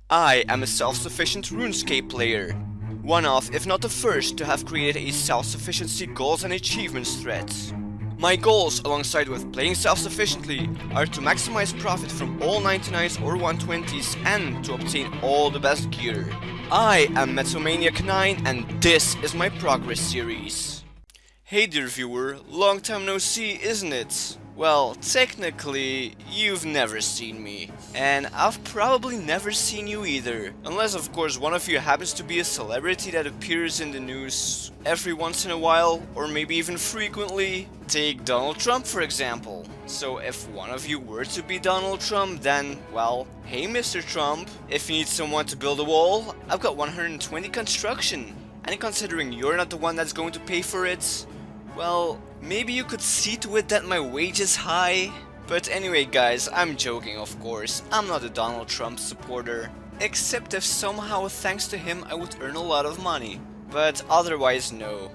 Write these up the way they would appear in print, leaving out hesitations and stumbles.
I am a self-sufficient RuneScape player. One of, if not the first, to have created a self-sufficiency goals and achievements thread. My goals, alongside with playing self-sufficiently, are to maximize profit from all 99s or 120s and to obtain all the best gear. I am Metalmaniac9 and this is my progress series. Hey dear viewer, long time no see, isn't it? Well, technically, you've never seen me. And I've probably never seen you either. Unless of course one of you happens to be a celebrity that appears in the news every once in a while, or maybe even frequently. Take Donald Trump for example. So if one of you were to be Donald Trump, then, well, hey Mr. Trump, if you need someone to build a wall, I've got 120 construction. And considering you're not the one that's going to pay for it, well, maybe you could see to it that my wage is high. But anyway guys, I'm joking of course, I'm not a Donald Trump supporter. Except if somehow thanks to him I would earn a lot of money. But otherwise no.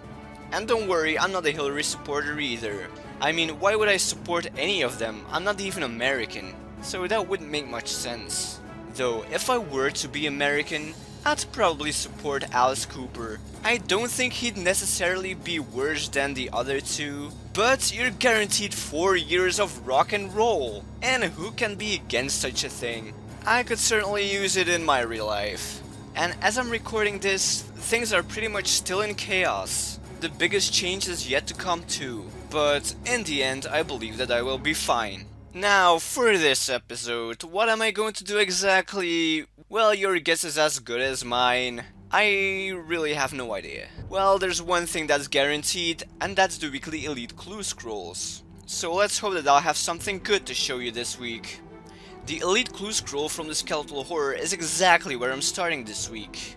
And don't worry, I'm not a Hillary supporter either. I mean, why would I support any of them? I'm not even American. So that wouldn't make much sense. Though, if I were to be American, I'd probably support Alice Cooper. I don't think he'd necessarily be worse than the other two, but you're guaranteed 4 years of rock and roll. And who can be against such a thing? I could certainly use it in my real life. And as I'm recording this, things are pretty much still in chaos. The biggest change is yet to come too, but in the end I believe that I will be fine. Now, for this episode, what am I going to do exactly? Well, your guess is as good as mine. I really have no idea. Well, there's one thing that's guaranteed, and that's the weekly Elite Clue Scrolls. So let's hope that I'll have something good to show you this week. The Elite Clue Scroll from the Skeletal Horror is exactly where I'm starting this week.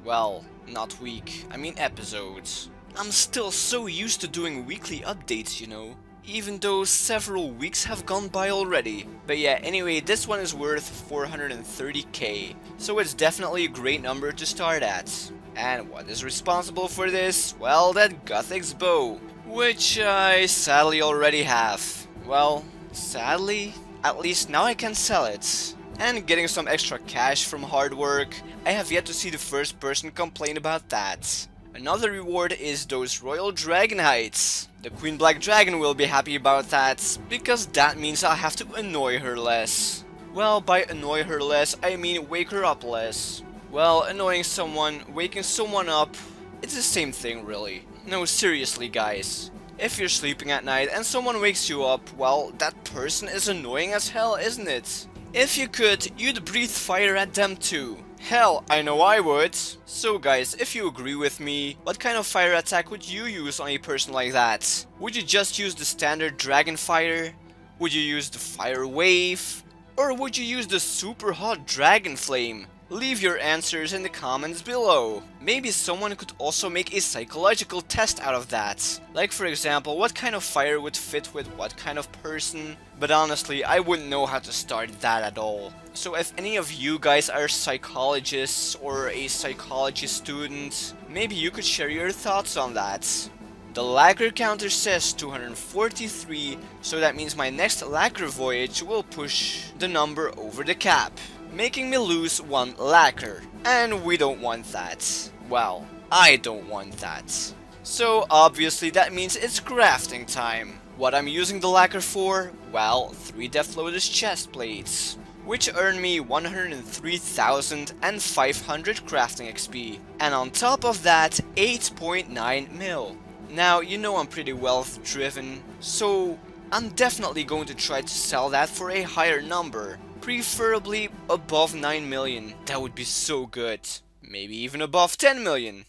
Well, not week, I mean episodes. I'm still so used to doing weekly updates, you know. Even though several weeks have gone by already. But yeah, anyway, this one is worth 430k, so it's definitely a great number to start at. And what is responsible for this? Well, that Guthix bow, which I sadly already have. Well, sadly, at least now I can sell it. And getting some extra cash from hard work, I have yet to see the first person complain about that. Another reward is those Royal Dragon Heights. The Queen Black Dragon will be happy about that, because that means I'll have to annoy her less. Well, by annoy her less, I mean wake her up less. Well, annoying someone, waking someone up, it's the same thing really. No, seriously guys. If you're sleeping at night and someone wakes you up, well, that person is annoying as hell, isn't it? If you could, you'd breathe fire at them too. Hell, I know I would. So guys, if you agree with me, what kind of fire attack would you use on a person like that? Would you just use the standard dragon fire? Would you use the fire wave? Or would you use the super hot dragon flame? Leave your answers in the comments below. Maybe someone could also make a psychological test out of that. Like for example, what kind of fire would fit with what kind of person? But honestly, I wouldn't know how to start that at all. So if any of you guys are psychologists or a psychology student, maybe you could share your thoughts on that. The lacquer counter says 243, so that means my next lacquer voyage will push the number over the cap, making me lose 1 lacquer. And we don't want that. Well, I don't want that. So obviously that means it's crafting time. What I'm using the lacquer for? Well, 3 Death Lotus chest plates, which earn me 103,500 crafting XP. And on top of that, 8.9 mil. Now, you know I'm pretty wealth driven, so I'm definitely going to try to sell that for a higher number. Preferably above 9 million. That would be so good. Maybe even above 10 million.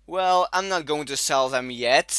Well, I'm not going to sell them yet,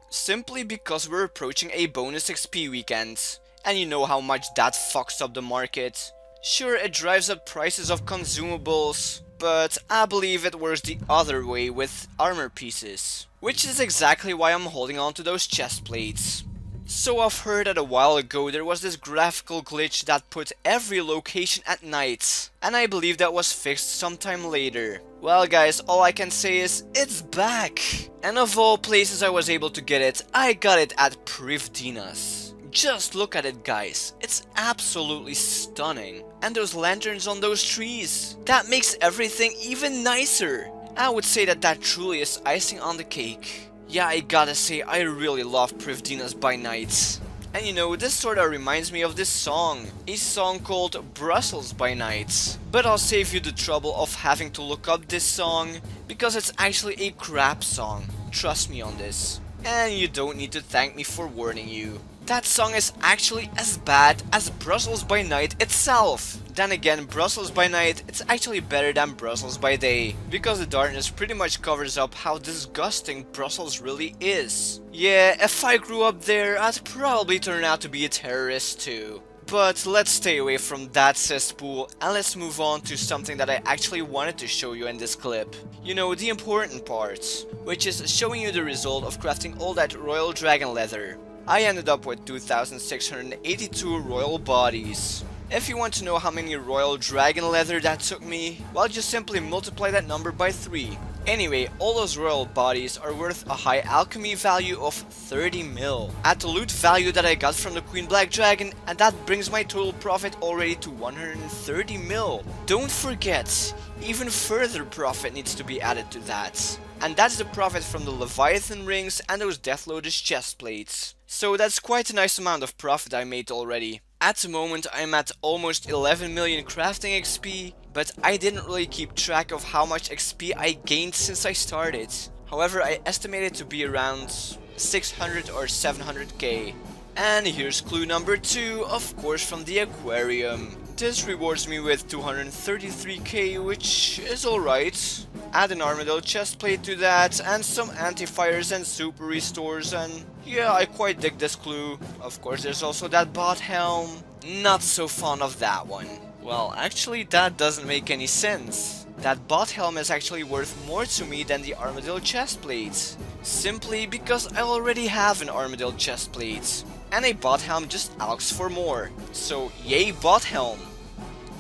simply because we're approaching a bonus XP weekend. And you know how much that fucks up the market. Sure, it drives up prices of consumables, but I believe it works the other way with armor pieces. Which is exactly why I'm holding on to those chest plates. So I've heard that a while ago there was this graphical glitch that put every location at night, and I believe that was fixed sometime later. Well guys, all I can say is, it's back! And of all places I was able to get it, I got it at Prifddinas. Just look at it, guys. It's absolutely stunning. And those lanterns on those trees. That makes everything even nicer. I would say that truly is icing on the cake. Yeah, I gotta say, I really love Prifddinas By Night. And you know, this sorta reminds me of this song. A song called Brussels by Night. But I'll save you the trouble of having to look up this song, because it's actually a crap song. Trust me on this. And you don't need to thank me for warning you. That song is actually as bad as Brussels by Night itself. Then again, Brussels by Night, it's actually better than Brussels by Day, because the darkness pretty much covers up how disgusting Brussels really is. Yeah, if I grew up there, I'd probably turn out to be a terrorist too. But let's stay away from that cesspool and let's move on to something that I actually wanted to show you in this clip. You know, the important part, which is showing you the result of crafting all that royal dragon leather. I ended up with 2,682 royal bodies. If you want to know how many royal dragon leather that took me, well, just simply multiply that number by 3. Anyway, all those royal bodies are worth a high alchemy value of 30 mil. Add the loot value that I got from the Queen Black Dragon, and that brings my total profit already to 130 mil. Don't forget, even further profit needs to be added to that. And that's the profit from the Leviathan rings and those Death Lotus chest plates. So that's quite a nice amount of profit I made already. At the moment I'm at almost 11 million crafting XP, but I didn't really keep track of how much XP I gained since I started. However, I estimate it to be around 600 or 700k. And here's clue number 2, of course from the aquarium. This rewards me with 233k, which is alright. Add an Armadyl chestplate to that, and some anti-fires and super restores, and yeah, I quite dig this clue. Of course, there's also that bot helm. Not so fond of that one. Well, actually, that doesn't make any sense. That bot helm is actually worth more to me than the Armadyl chestplate. Simply because I already have an Armadyl chestplate. And a bot helm just asks for more. So, yay bot helm.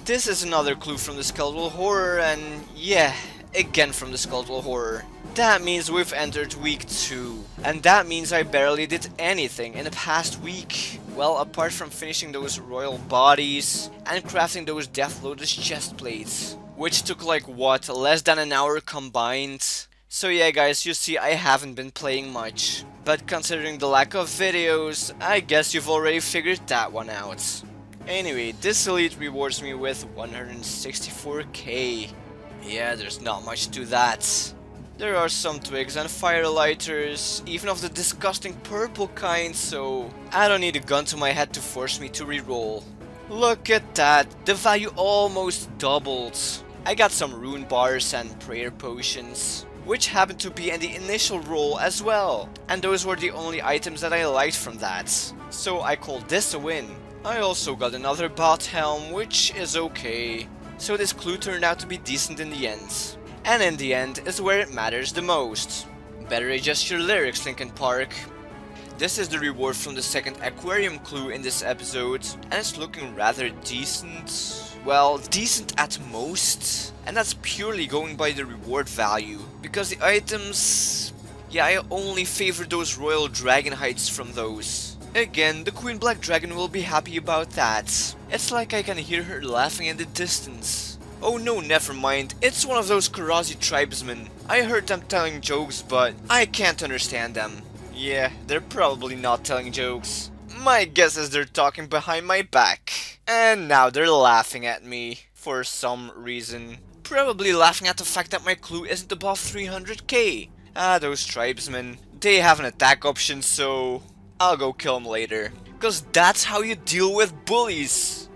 This is another clue from the Skeletal Horror, and yeah, again from the Skeletal Horror. That means we've entered week 2, and that means I barely did anything in the past week. Well, apart from finishing those royal bodies and crafting those Death Lotus chest plates, which took like what, less than an hour combined. So yeah guys, you see I haven't been playing much, but considering the lack of videos, I guess you've already figured that one out. Anyway, this elite rewards me with 164k. Yeah, there's not much to that. There are some twigs and firelighters, even of the disgusting purple kind, so I don't need a gun to my head to force me to reroll. Look at that, the value almost doubled. I got some rune bars and prayer potions, which happened to be in the initial roll as well, and those were the only items that I liked from that, so I called this a win. I also got another bot helm, which is okay, so this clue turned out to be decent in the end. And in the end is where it matters the most. Better adjust your lyrics, Linkin Park. This is the reward from the second aquarium clue in this episode, and it's looking rather decent. Well, decent at most, and that's purely going by the reward value, because the items, yeah, I only favor those royal dragon hides from those. Again, the Queen Black Dragon will be happy about that. It's like I can hear her laughing in the distance. Oh no, never mind, it's one of those Karazi tribesmen. I heard them telling jokes, but I can't understand them. Yeah, they're probably not telling jokes. My guess is they're talking behind my back. And now they're laughing at me, for some reason. Probably laughing at the fact that my clue isn't above 300k. Ah, those tribesmen. They have an attack option, so I'll go kill them later. Cause that's how you deal with bullies.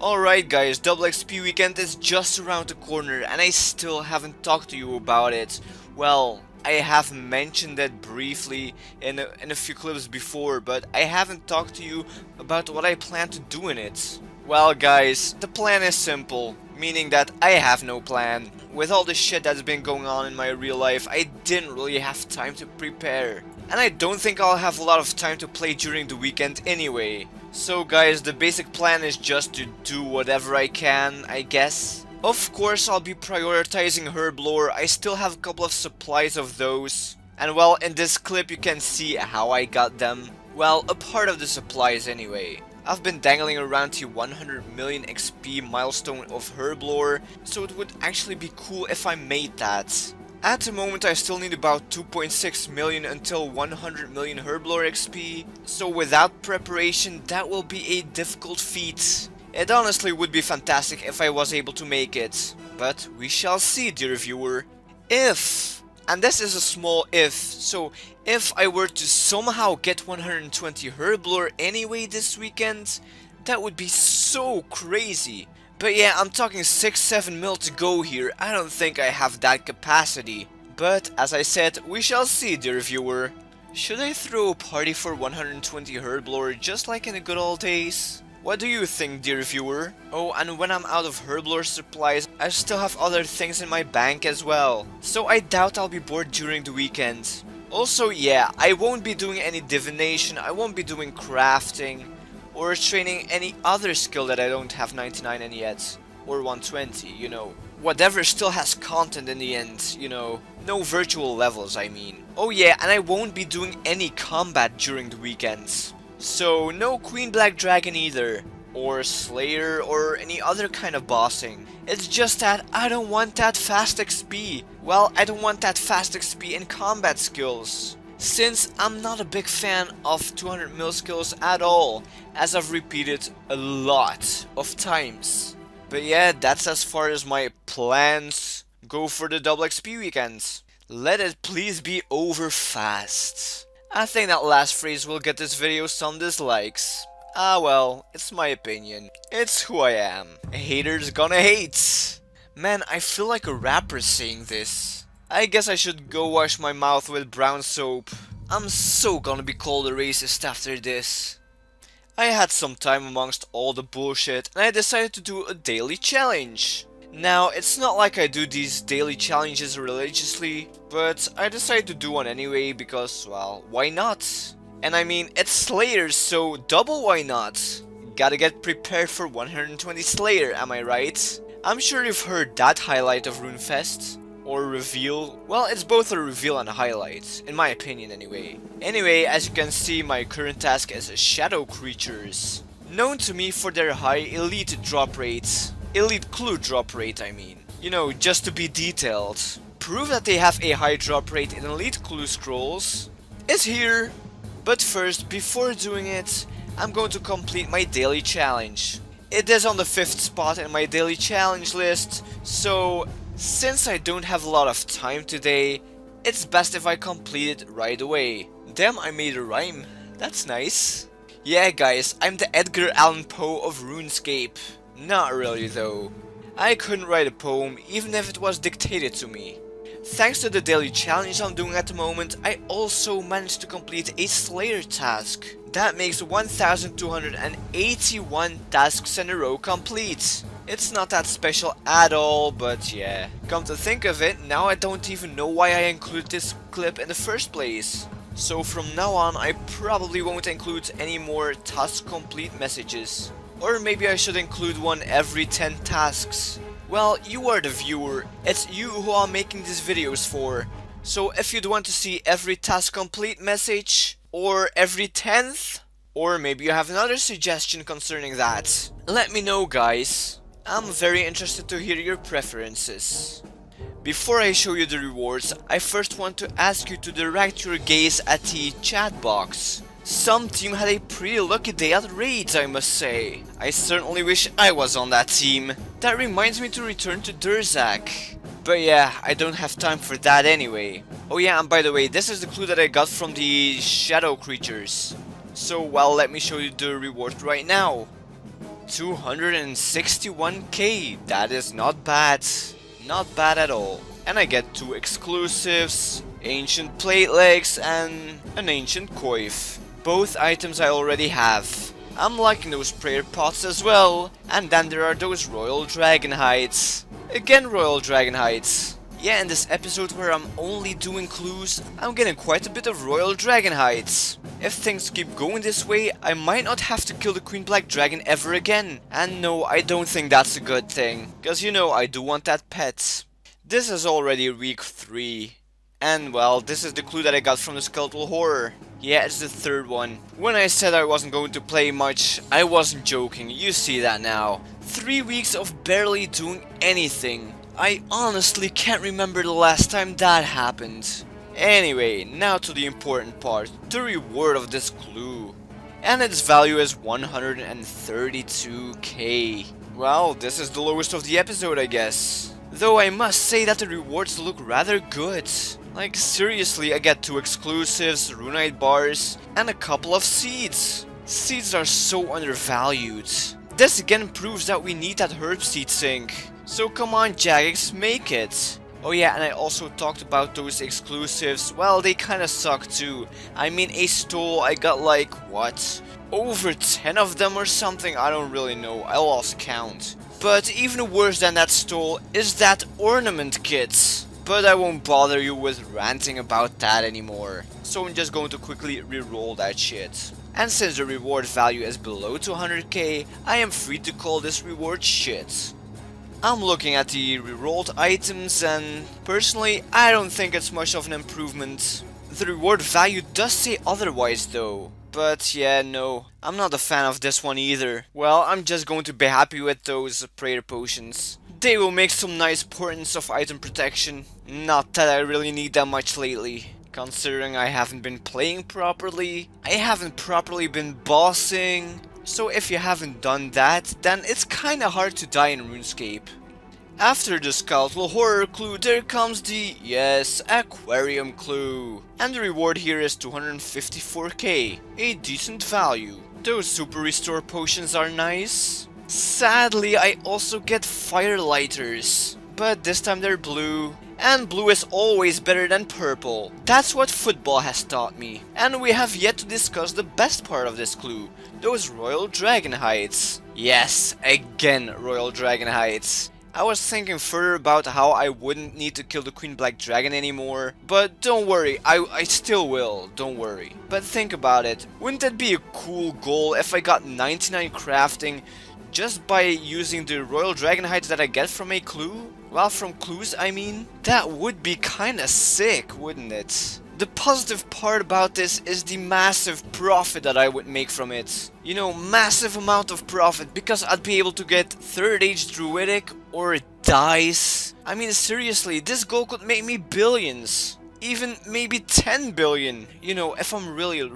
Alright guys, double XP weekend is just around the corner and I still haven't talked to you about it. Well, I have mentioned it briefly in a few clips before, but I haven't talked to you about what I plan to do in it. Well guys, the plan is simple, meaning that I have no plan. With all the shit that's been going on in my real life, I didn't really have time to prepare. And I don't think I'll have a lot of time to play during the weekend anyway. So guys, the basic plan is just to do whatever I can, I guess. Of course I'll be prioritizing herb lore, I still have a couple of supplies of those. And well, in this clip you can see how I got them. Well, a part of the supplies anyway. I've been dangling around the 100 million XP milestone of Herblore, so it would actually be cool if I made that. At the moment I still need about 2.6 million until 100 million Herblore XP, so without preparation that will be a difficult feat. It honestly would be fantastic if I was able to make it, but we shall see, dear viewer. If, and this is a small if, so if I were to somehow get 120 Herblore anyway this weekend, that would be so crazy. But yeah, I'm talking 6-7 mil to go here. I don't think I have that capacity. But as I said, we shall see, dear viewer. Should I throw a party for 120 Herblore just like in the good old days? What do you think, dear viewer? Oh, and when I'm out of Herblore supplies, I still have other things in my bank as well. So I doubt I'll be bored during the weekend. Also, yeah, I won't be doing any divination, I won't be doing crafting, or training any other skill that I don't have 99 in yet. Or 120, you know. Whatever still has content in the end, you know. No virtual levels, I mean. Oh yeah, and I won't be doing any combat during the weekends. So, no Queen Black Dragon either, or Slayer, or any other kind of bossing. It's just that I don't want that fast XP. Well, I don't want that fast XP in combat skills. Since I'm not a big fan of 200 mil skills at all, as I've repeated a lot of times. But yeah, that's as far as my plans go for the double XP weekends. Let it please be over fast. I think that last phrase will get this video some dislikes. Ah well, it's my opinion. It's who I am. Haters gonna hate. Man, I feel like a rapper saying this. I guess I should go wash my mouth with brown soap. I'm so gonna be called a racist after this. I had some time amongst all the bullshit and I decided to do a daily challenge. Now, it's not like I do these daily challenges religiously, but I decided to do one anyway because, well, why not? And I mean, it's Slayer, so double why not? Gotta get prepared for 120 Slayer, am I right? I'm sure you've heard that highlight of RuneFest. Or reveal. Well, it's both a reveal and a highlight, in my opinion anyway. Anyway, as you can see, my current task is Shadow Creatures. Known to me for their high elite drop rates. Elite clue drop rate, I mean. You know, just to be detailed. Proof that they have a high drop rate in elite clue scrolls is here. But first, before doing it, I'm going to complete my daily challenge. It is on the 5th spot in my daily challenge list, so since I don't have a lot of time today, it's best if I complete it right away. Damn, I made a rhyme. That's nice. Yeah guys, I'm the Edgar Allan Poe of RuneScape. Not really though. I couldn't write a poem even if it was dictated to me. Thanks to the daily challenge I'm doing at the moment, I also managed to complete a Slayer task. That makes 1281 tasks in a row complete. It's not that special at all, but yeah. Come to think of it, now I don't even know why I included this clip in the first place. So from now on, I probably won't include any more task complete messages. Or maybe I should include one every 10 tasks. Well, you are the viewer, it's you who I'm making these videos for. So if you'd want to see every task complete message, or every 10th, or maybe you have another suggestion concerning that, let me know guys. I'm very interested to hear your preferences. Before I show you the rewards, I first want to ask you to direct your gaze at the chat box. Some team had a pretty lucky day at raids, I must say. I certainly wish I was on that team. That reminds me to return to Durzak. But yeah, I don't have time for that anyway. Oh yeah, and by the way, this is the clue that I got from the Shadow Creatures. So well, let me show you the reward right now. 261k, that is not bad. Not bad at all. And I get 2 exclusives, ancient platelegs and an ancient coif. Both items I already have. I'm liking those prayer pots as well. And then there are those royal dragon hides. Again royal dragon hides. Yeah, in this episode where I'm only doing clues, I'm getting quite a bit of royal dragon hides. If things keep going this way, I might not have to kill the Queen Black Dragon ever again. And no, I don't think that's a good thing. Cause you know, I do want that pet. This is already week 3. And well, this is the clue that I got from the Skeletal Horror. Yeah, it's the third one. When I said I wasn't going to play much, I wasn't joking, you see that now. 3 weeks of barely doing anything. I honestly can't remember the last time that happened. Anyway, now to the important part, the reward of this clue. And its value is 132k. Well, this is the lowest of the episode, I guess. Though I must say that the rewards look rather good. Like seriously, I get 2 exclusives, runite bars, and a couple of seeds. Seeds are so undervalued. This again proves that we need that herb seed sink. So come on Jagex, make it. Oh yeah, and I also talked about those exclusives. Well, they kinda suck too. I mean, a stole, I got like, what? Over 10 of them or something? I don't really know, I lost count. But even worse than that stole is that ornament kit. But I won't bother you with ranting about that anymore. So I'm just going to quickly reroll that shit. And since the reward value is below 200k, I am free to call this reward shit. I'm looking at the rerolled items and personally I don't think it's much of an improvement. The reward value does say otherwise though. But yeah, no, I'm not a fan of this one either. Well, I'm just going to be happy with those prayer potions. They will make some nice portents of item protection. Not that I really need that much lately. Considering I haven't been playing properly, I haven't properly been bossing. So if you haven't done that, then it's kinda hard to die in RuneScape. After the Skeletal Horror clue, there comes the, yes, Aquarium clue. And the reward here is 254k, a decent value. Those super restore potions are nice. Sadly, I also get firelighters, but this time they're blue. And blue is always better than purple. That's what football has taught me. And we have yet to discuss the best part of this clue, those Royal Dragon Hides. Yes, again Royal Dragon Hides. I was thinking further about how I wouldn't need to kill the Queen Black Dragon anymore, but don't worry, I still will, don't worry. But think about it, wouldn't that be a cool goal if I got 99 crafting just by using the Royal Dragon Hides that I get from a clue? Well, from clues I mean. That would be kinda sick, wouldn't it? The positive part about this is the massive profit that I would make from it. You know, massive amount of profit, because I'd be able to get 3rd Age Druidic or dice. I mean, seriously, this goal could make me billions. Even maybe 10 billion, you know, if I'm really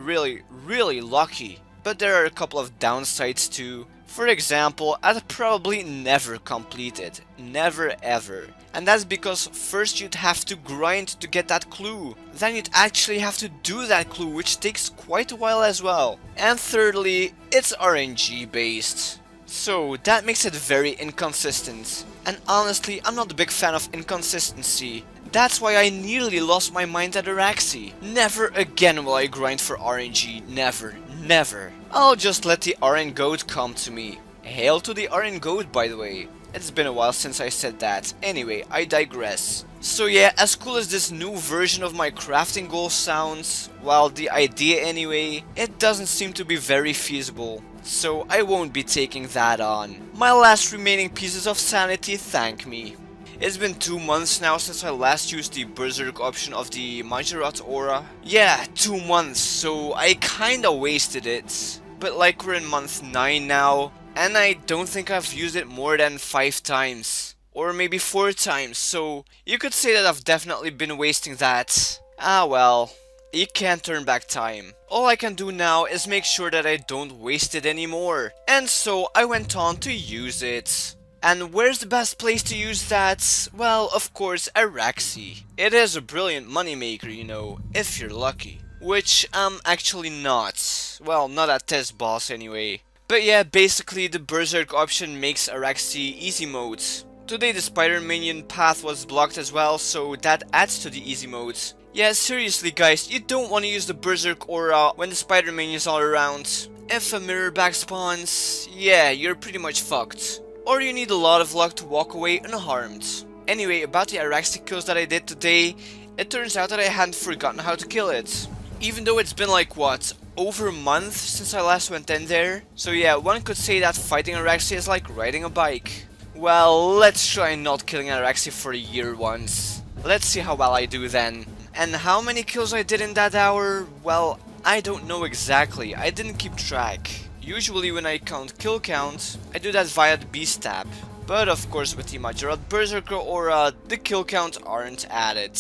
lucky. But there are a couple of downsides too. For example, I'd probably never complete it. Never ever. And that's because first you'd have to grind to get that clue. Then you'd actually have to do that clue, which takes quite a while as well. And thirdly, it's RNG based. So that makes it very inconsistent. And honestly, I'm not a big fan of inconsistency. That's why I nearly lost my mind at Araxxi. Never again will I grind for RNG. Never. Never. I'll just let the RN Goat come to me. Hail to the RN Goat, by the way. It's been a while since I said that. Anyway, I digress. So yeah, as cool as this new version of my crafting goal sounds, well, the idea anyway, it doesn't seem to be very feasible. So I won't be taking that on. My last remaining pieces of sanity thank me. It's been 2 months now since I last used the Berserker option of the Majorat Aura. Yeah, 2 months, so I kinda wasted it. But like we're in month 9 now, and I don't think I've used it more than 5 times. Or maybe 4 times, so you could say that I've definitely been wasting that. Ah well, you can't turn back time. All I can do now is make sure that I don't waste it anymore. And so I went on to use it. And where's the best place to use that? Well, of course, Araxxi. It is a brilliant moneymaker, you know, if you're lucky. Which I'm actually not. Well, not at this boss anyway. But yeah, basically the Berserk option makes Araxxi easy mode. Today the spider minion path was blocked as well, so that adds to the easy mode. Yeah, seriously guys, you don't want to use the Berserk aura when the spider minions are around. If a mirror back spawns, yeah, you're pretty much fucked. Or you need a lot of luck to walk away unharmed. Anyway, about the Araxxi kills that I did today, it turns out that I hadn't forgotten how to kill it. Even though it's been like, what, over a month since I last went in there? So yeah, one could say that fighting Araxxi is like riding a bike. Well, let's try not killing Araxxi for a year once. Let's see how well I do then. And how many kills I did in that hour? Well, I don't know exactly, I didn't keep track. Usually when I count kill count, I do that via the beast tab. But of course with the Majorat Berserker aura, the kill count aren't added.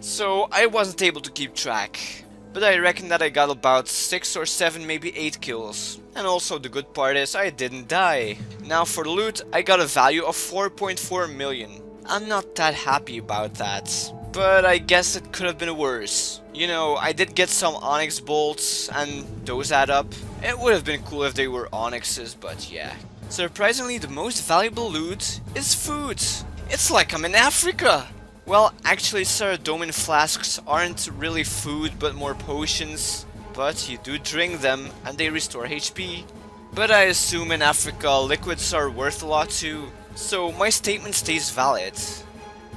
So I wasn't able to keep track. But I reckon that I got about 6 or 7, maybe 8 kills. And also the good part is I didn't die. Now for loot, I got a value of 4.4 million. I'm not that happy about that. But I guess it could have been worse. You know, I did get some onyx bolts and those add up. It would have been cool if they were onyxes, but yeah. Surprisingly, the most valuable loot is food. It's like I'm in Africa! Well, actually, Saradomin flasks aren't really food, but more potions. But you do drink them, and they restore HP. But I assume in Africa, liquids are worth a lot too. So my statement stays valid.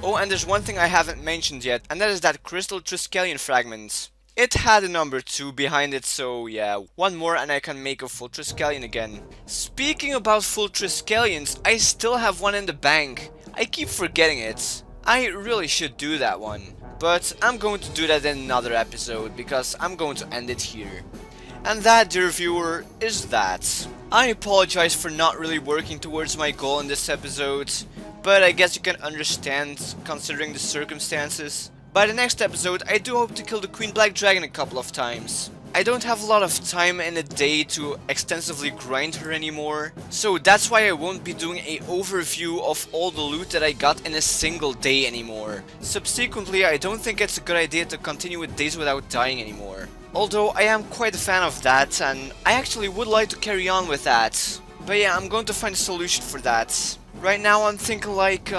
Oh, and there's one thing I haven't mentioned yet, and that is that crystal Triskelion fragment. It had a number 2 behind it, so yeah, one more and I can make a full Triskelion again. Speaking about full Triskelions, I still have one in the bank. I keep forgetting it. I really should do that one. But I'm going to do that in another episode, because I'm going to end it here. And that, dear viewer, is that. I apologize for not really working towards my goal in this episode, but I guess you can understand considering the circumstances. By the next episode, I do hope to kill the Queen Black Dragon a couple of times. I don't have a lot of time in a day to extensively grind her anymore, so that's why I won't be doing an overview of all the loot that I got in a single day anymore. Subsequently, I don't think it's a good idea to continue with Days Without Dying anymore. Although I am quite a fan of that, and I actually would like to carry on with that. But yeah, I'm going to find a solution for that. Right now I'm thinking like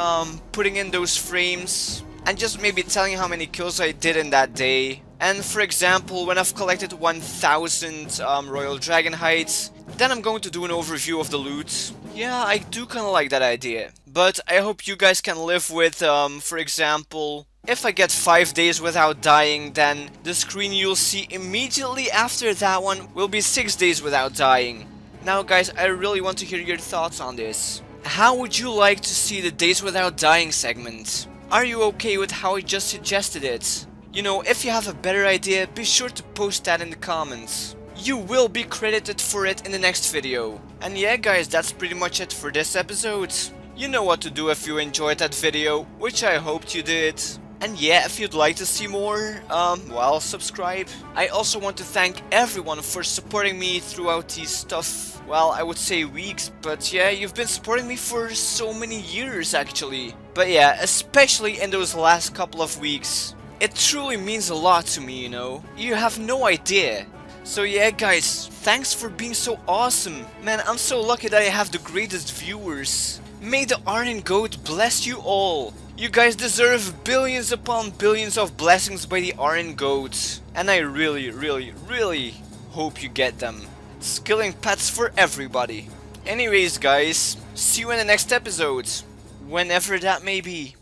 putting in those frames and just maybe telling how many kills I did in that day. And for example, when I've collected 1000 Royal Dragon Hides, then I'm going to do an overview of the loot. Yeah, I do kinda like that idea. But I hope you guys can live with, for example, if I get 5 days without dying, then the screen you'll see immediately after that one will be 6 days without dying. Now guys, I really want to hear your thoughts on this. How would you like to see the Days Without Dying segment? Are you okay with how I just suggested it? You know, if you have a better idea, be sure to post that in the comments. You will be credited for it in the next video. And yeah guys, that's pretty much it for this episode. You know what to do if you enjoyed that video, which I hoped you did. And yeah, if you'd like to see more, well, subscribe. I also want to thank everyone for supporting me throughout these tough, well, I would say weeks, but yeah, you've been supporting me for so many years actually. But yeah, especially in those last couple of weeks. It truly means a lot to me, you know. You have no idea. So yeah guys, thanks for being so awesome. Man, I'm so lucky that I have the greatest viewers. May the Iron Goat bless you all. You guys deserve billions upon billions of blessings by the Iron Goat. And I really, really, really hope you get them. Skilling pets for everybody. Anyways guys, see you in the next episode. Whenever that may be.